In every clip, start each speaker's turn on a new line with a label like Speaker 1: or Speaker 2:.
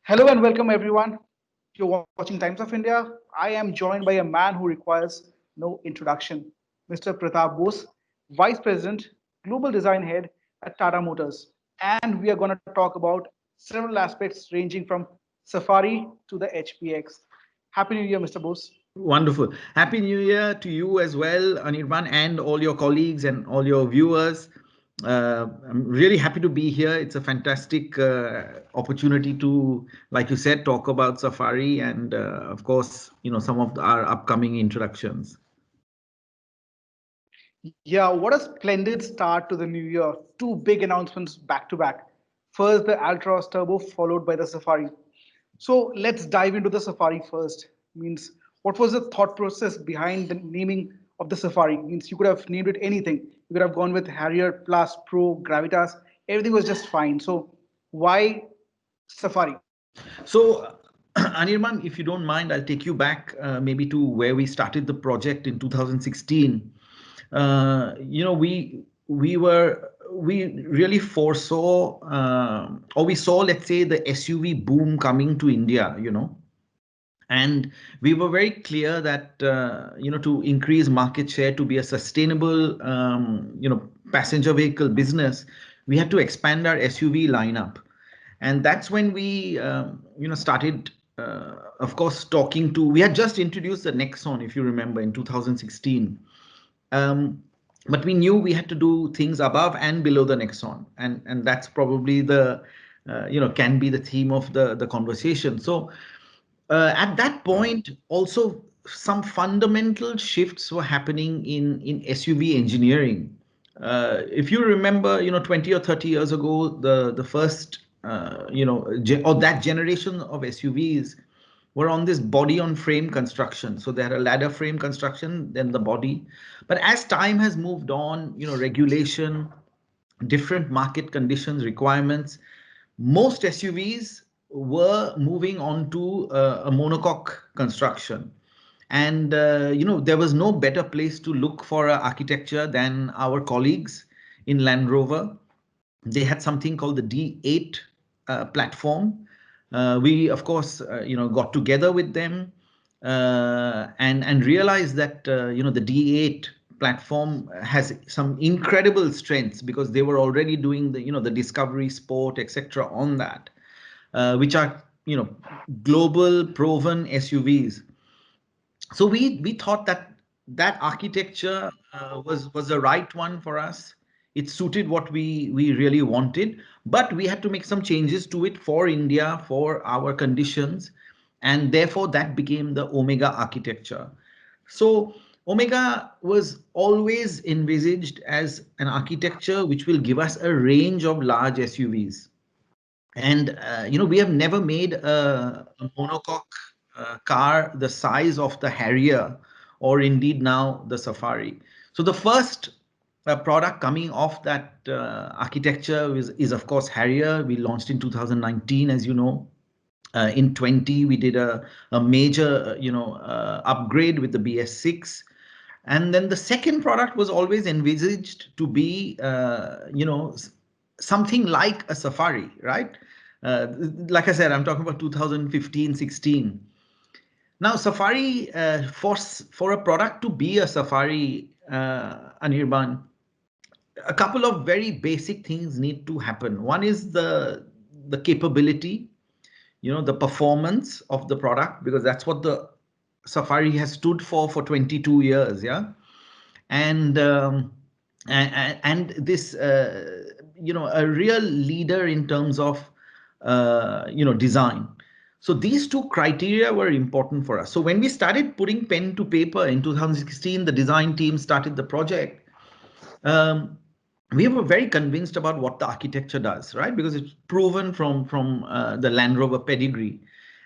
Speaker 1: Hello and welcome everyone. You're watching Times of India. I am joined by a man who requires no introduction, Mr. Pratap Bose, Vice President, Global Design Head at Tata Motors. And we are going to talk about several aspects ranging from Safari to the HPX. Happy New Year, Mr. Bose.
Speaker 2: Wonderful. Happy New Year to you as well, Anirban, and all your colleagues and all your viewers. I'm really happy to be here. It's a fantastic opportunity to, like you said, talk about Safari and, of course, some of our upcoming introductions.
Speaker 1: Yeah, what a splendid start to the new year. Two big announcements back to back. First, the Altroz Turbo, followed by the Safari. So let's dive into the Safari first. Means, what was the thought process behind the naming of the Safari? Means you could have named it anything. You could have gone with Harrier, Plus, Pro, Gravitas. Everything was just fine. So why Safari?
Speaker 2: So, Anirban, if you don't mind, I'll take you back maybe to where we started the project in 2016. We really foresaw or we saw, let's say, the SUV boom coming to India. And we were very clear that to increase market share, to be a sustainable passenger vehicle business, we had to expand our SUV lineup. And that's when we started, of course, talking to. We had just introduced the Nexon, if you remember, in 2016. But we knew we had to do things above and below the Nexon, and that's probably the can be the theme of the conversation. So at that point, also some fundamental shifts were happening in SUV engineering. If you remember, 20 or 30 years ago, the first or that generation of SUVs were on this body on frame construction. So they had a ladder frame construction, then the body. But as time has moved on, regulation, different market conditions, requirements, most SUVs were moving on to a monocoque construction. And there was no better place to look for architecture than our colleagues in Land Rover. They had something called the D8 platform. We, of course, got together with them and realized that the D8 platform has some incredible strengths because they were already doing the Discovery Sport, etc. on that, which are global proven SUVs. So we thought that that architecture was the right one for us. It suited what we really wanted, but we had to make some changes to it for India, for our conditions, and therefore that became the Omega architecture. So Omega was always envisaged as an architecture which will give us a range of large SUVs. And we have never made a monocoque car the size of the Harrier or indeed now the Safari. So the first product coming off that architecture is of course Harrier. We launched in 2019, as you know. In 20, we did a major upgrade with the BS6. And then the second product was always envisaged to be something like a Safari, right? Like I said, I'm talking about 2015, 16. Now, Safari, for a product to be a Safari, Anirban, a couple of very basic things need to happen. One is the capability, the performance of the product, because that's what the Safari has stood for 22 years, yeah. And and this a real leader in terms of design. So these two criteria were important for us. So when we started putting pen to paper in 2016, the design team started the project. um, we were very convinced about what the architecture does, right? Because it's proven from the Land Rover pedigree.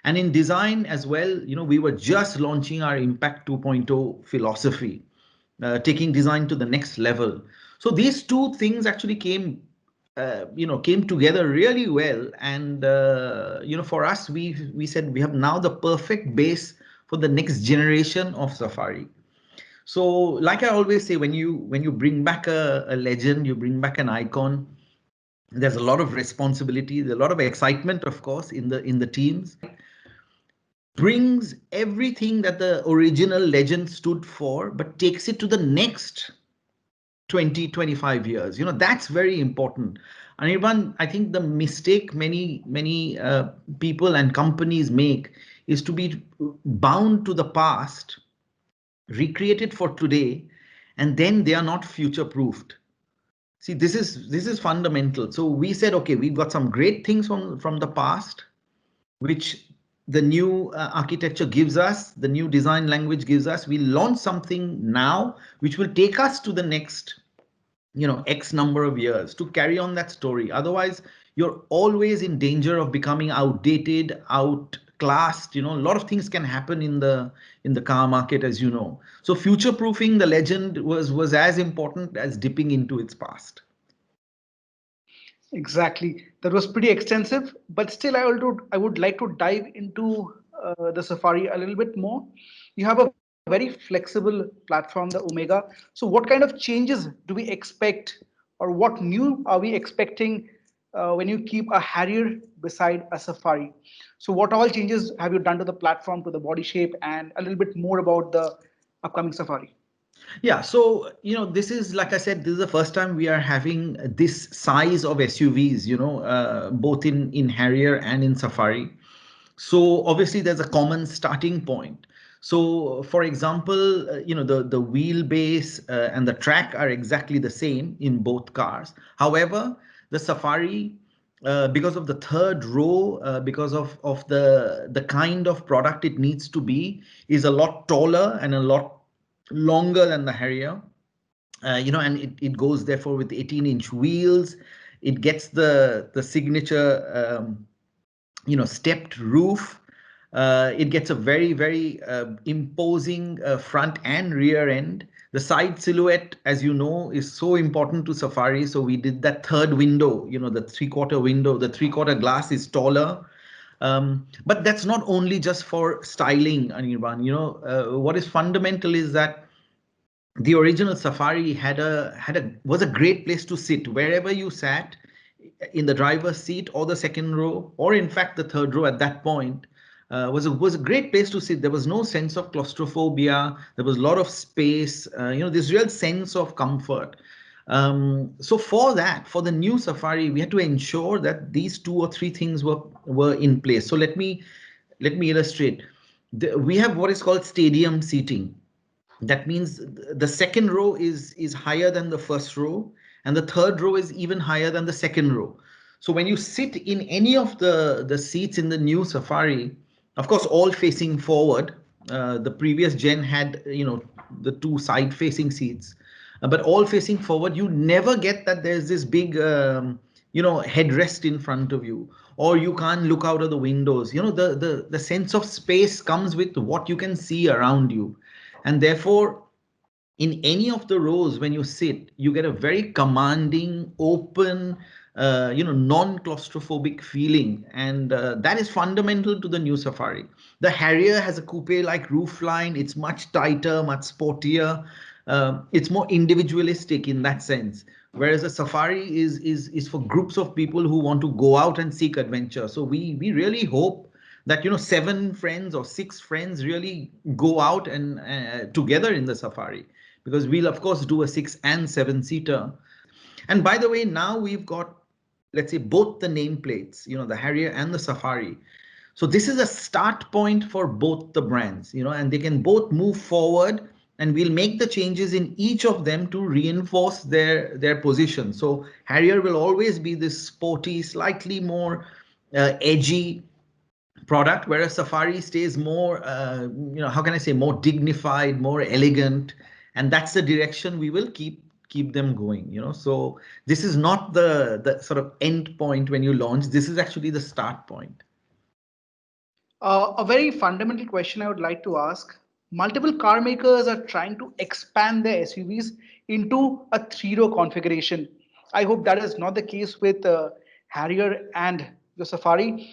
Speaker 2: And in design as well, we were just launching our Impact 2.0 philosophy, taking design to the next level. So these two things actually came together really well. And for us, we said we have now the perfect base for the next generation of Safari. So, like I always say, when you bring back a legend, you bring back an icon, There's a lot of responsibility, there's a lot of excitement, of course, in the teams. Brings everything that the original legend stood for, but takes it to the next 20, 25 years. That's very important. Anirban, I think the mistake many people and companies make is to be bound to the past, recreated for today, and then they are not future proofed. See, this is fundamental. So we said, okay, we've got some great things from the past, which the new architecture gives us, the new design language gives us. We launch something now which will take us to the next, X number of years to carry on that story. Otherwise, you're always in danger of becoming outdated, outclassed. A lot of things can happen in the car market, as you know. So future proofing the legend was as important as dipping into its past.
Speaker 1: Exactly. That was pretty extensive, but still, I would like to dive into the Safari a little bit more. You have a very flexible platform, the Omega. So, what kind of changes do we expect, or what new are we expecting when you keep a Harrier beside a Safari? So, what all changes have you done to the platform, to the body shape, and a little bit more about the upcoming Safari?
Speaker 2: Yeah, so this is, like I said, this is the first time we are having this size of SUVs, both in Harrier and in Safari. So obviously there's a common starting point. So for example, the wheelbase and the track are exactly the same in both cars. However, the Safari, because of the third row, because of the kind of product it needs to be, is a lot taller and a lot longer than the Harrier. And it goes therefore with 18-inch wheels. It gets the signature stepped roof. It gets a very, very imposing front and rear end. The side silhouette, as you know, is so important to Safari. So we did that third window, the three-quarter window. The three-quarter glass is taller. But that's not only just for styling, Anirban. What is fundamental is that the original Safari was a great place to sit wherever you sat, in the driver's seat or the second row, or in fact the third row at that point. Was a great place to sit. There was no sense of claustrophobia. There was a lot of space. This real sense of comfort. So for the new Safari, we had to ensure that these two or three things were in place. So let me illustrate. We have what is called stadium seating. That means the second row is higher than the first row, and the third row is even higher than the second row. So when you sit in any of the seats in the new Safari, of course all facing forward. The previous gen had the two side facing seats, but all facing forward. You never get that there's this big headrest in front of you, or you can't look out of the windows. The sense of space comes with what you can see around you. And therefore, in any of the rows, when you sit, you get a very commanding, open, non-claustrophobic feeling. And that is fundamental to the new Safari. The Harrier has a coupe-like roofline. It's much tighter, much sportier. It's more individualistic in that sense. Whereas the Safari is for groups of people who want to go out and seek adventure. So we really hope that seven friends or six friends really go out and together in the Safari, because we'll of course do a 6 and 7 seater. And by the way, now we've got, let's say, both the nameplates, the Harrier and the Safari. So this is a start point for both the brands, and they can both move forward, and we'll make the changes in each of them to reinforce their position. So Harrier will always be this sporty, slightly more edgy product, whereas Safari stays more, how can I say, more dignified, more elegant, and that's the direction we will keep them going. So this is not the sort of end point when you launch. This is actually the start point.
Speaker 1: A very fundamental question I would like to ask. Multiple car makers are trying to expand their SUVs into a three-row configuration. I hope that is not the case with Harrier and the Safari.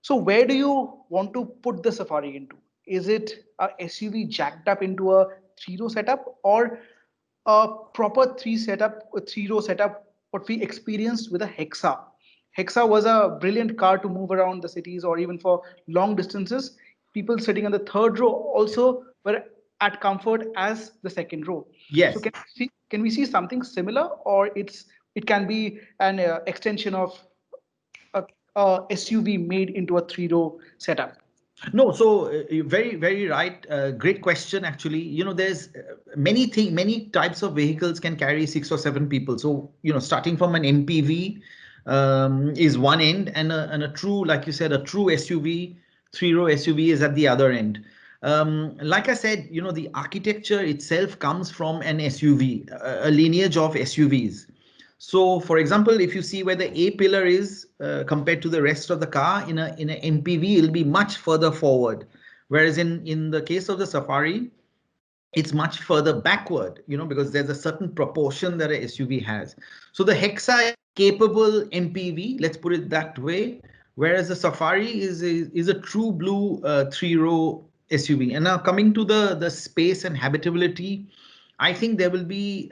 Speaker 1: So, where do you want to put the Safari into? Is it a SUV jacked up into a three-row setup, or a proper three row setup? what we experienced with a Hexa. Hexa was a brilliant car to move around the cities or even for long distances. People sitting on the third row also were at comfort as the second row. So
Speaker 2: Yes.
Speaker 1: can we see something similar, or it can be an extension of a, SUV made into a three-row setup?
Speaker 2: No, so you're very right. Great question, actually. There's many types of vehicles can carry 6 or 7 people. So, starting from an MPV is one end, and a true, like you said, a true SUV, three-row SUV is at the other end. Like I said, the architecture itself comes from an SUV, a lineage of SUVs. So, for example, if you see where the A pillar is compared to the rest of the car in a MPV, it'll be much further forward, whereas in the case of the Safari, it's much further backward, because there's a certain proportion that a SUV has. So the Hexa is capable MPV, let's put it that way, whereas the Safari is a true blue three-row SUV. And now coming to the space and habitability, I think there will be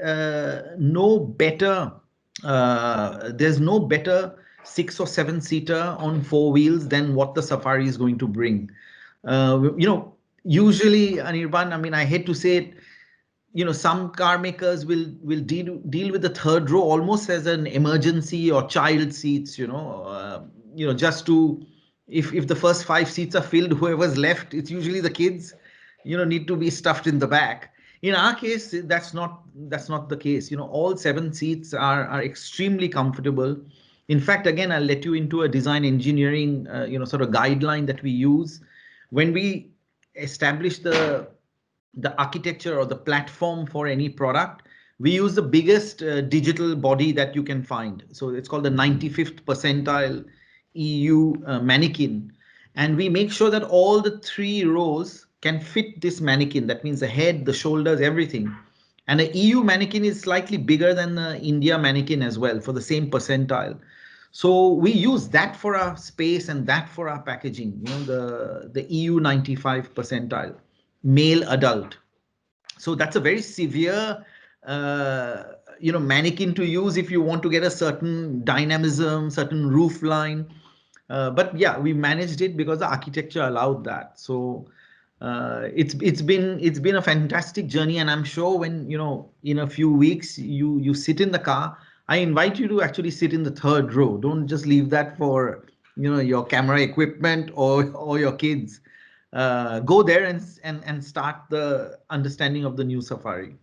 Speaker 2: no better. There's no better 6 or 7 seater on four wheels than what the Safari is going to bring. Usually, Anirban, I mean, I hate to say it, some car makers will deal with the third row almost as an emergency or child seats, just to, if the first 5 seats are filled, whoever's left, it's usually the kids, need to be stuffed in the back. In our case, that's not the case. All 7 seats are extremely comfortable. In fact, again, I'll let you into a design engineering sort of guideline that we use when we establish the architecture or the platform for any product. We use the biggest digital body that you can find. So it's called the 95th percentile EU mannequin. And we make sure that all the 3 rows can fit this mannequin. That means the head, the shoulders, everything. And the EU mannequin is slightly bigger than the India mannequin as well for the same percentile. So we use that for our space and that for our packaging, the EU 95 percentile, male adult. So that's a very severe mannequin to use if you want to get a certain dynamism, certain roof line. But yeah, we managed it because the architecture allowed that. So it's been a fantastic journey, and I'm sure when in a few weeks you sit in the car, I invite you to actually sit in the third row. Don't just leave that for your camera equipment or your kids. Go there and start the understanding of the new Safari.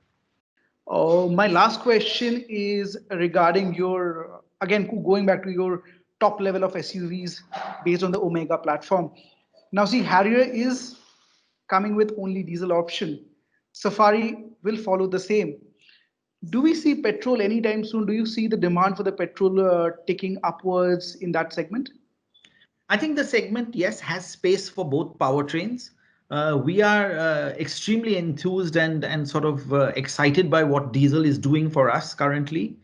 Speaker 1: Oh, my last question is regarding your, again, going back to your top level of SUVs based on the Omega platform. Now, see, Harrier is coming with only diesel option. Safari will follow the same. Do we see petrol anytime soon? Do you see the demand for the petrol ticking upwards in that segment?
Speaker 2: I think the segment, yes, has space for both powertrains. We are extremely enthused and sort of excited by what diesel is doing for us currently.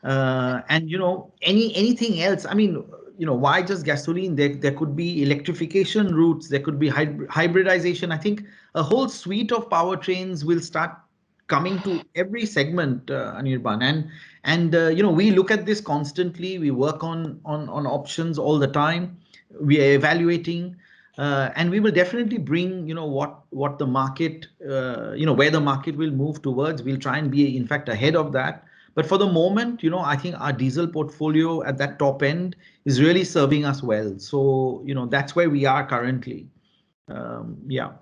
Speaker 2: And anything else. I mean, why just gasoline? There could be electrification routes. There could be hybridization. I think a whole suite of powertrains will start coming to every segment, Anirban. And we look at this constantly. We work on options all the time. We are evaluating, and we will definitely bring what the market where the market will move towards. We'll try and be in fact ahead of that. But for the moment, I think our diesel portfolio at that top end is really serving us well. So that's where we are currently. Yeah.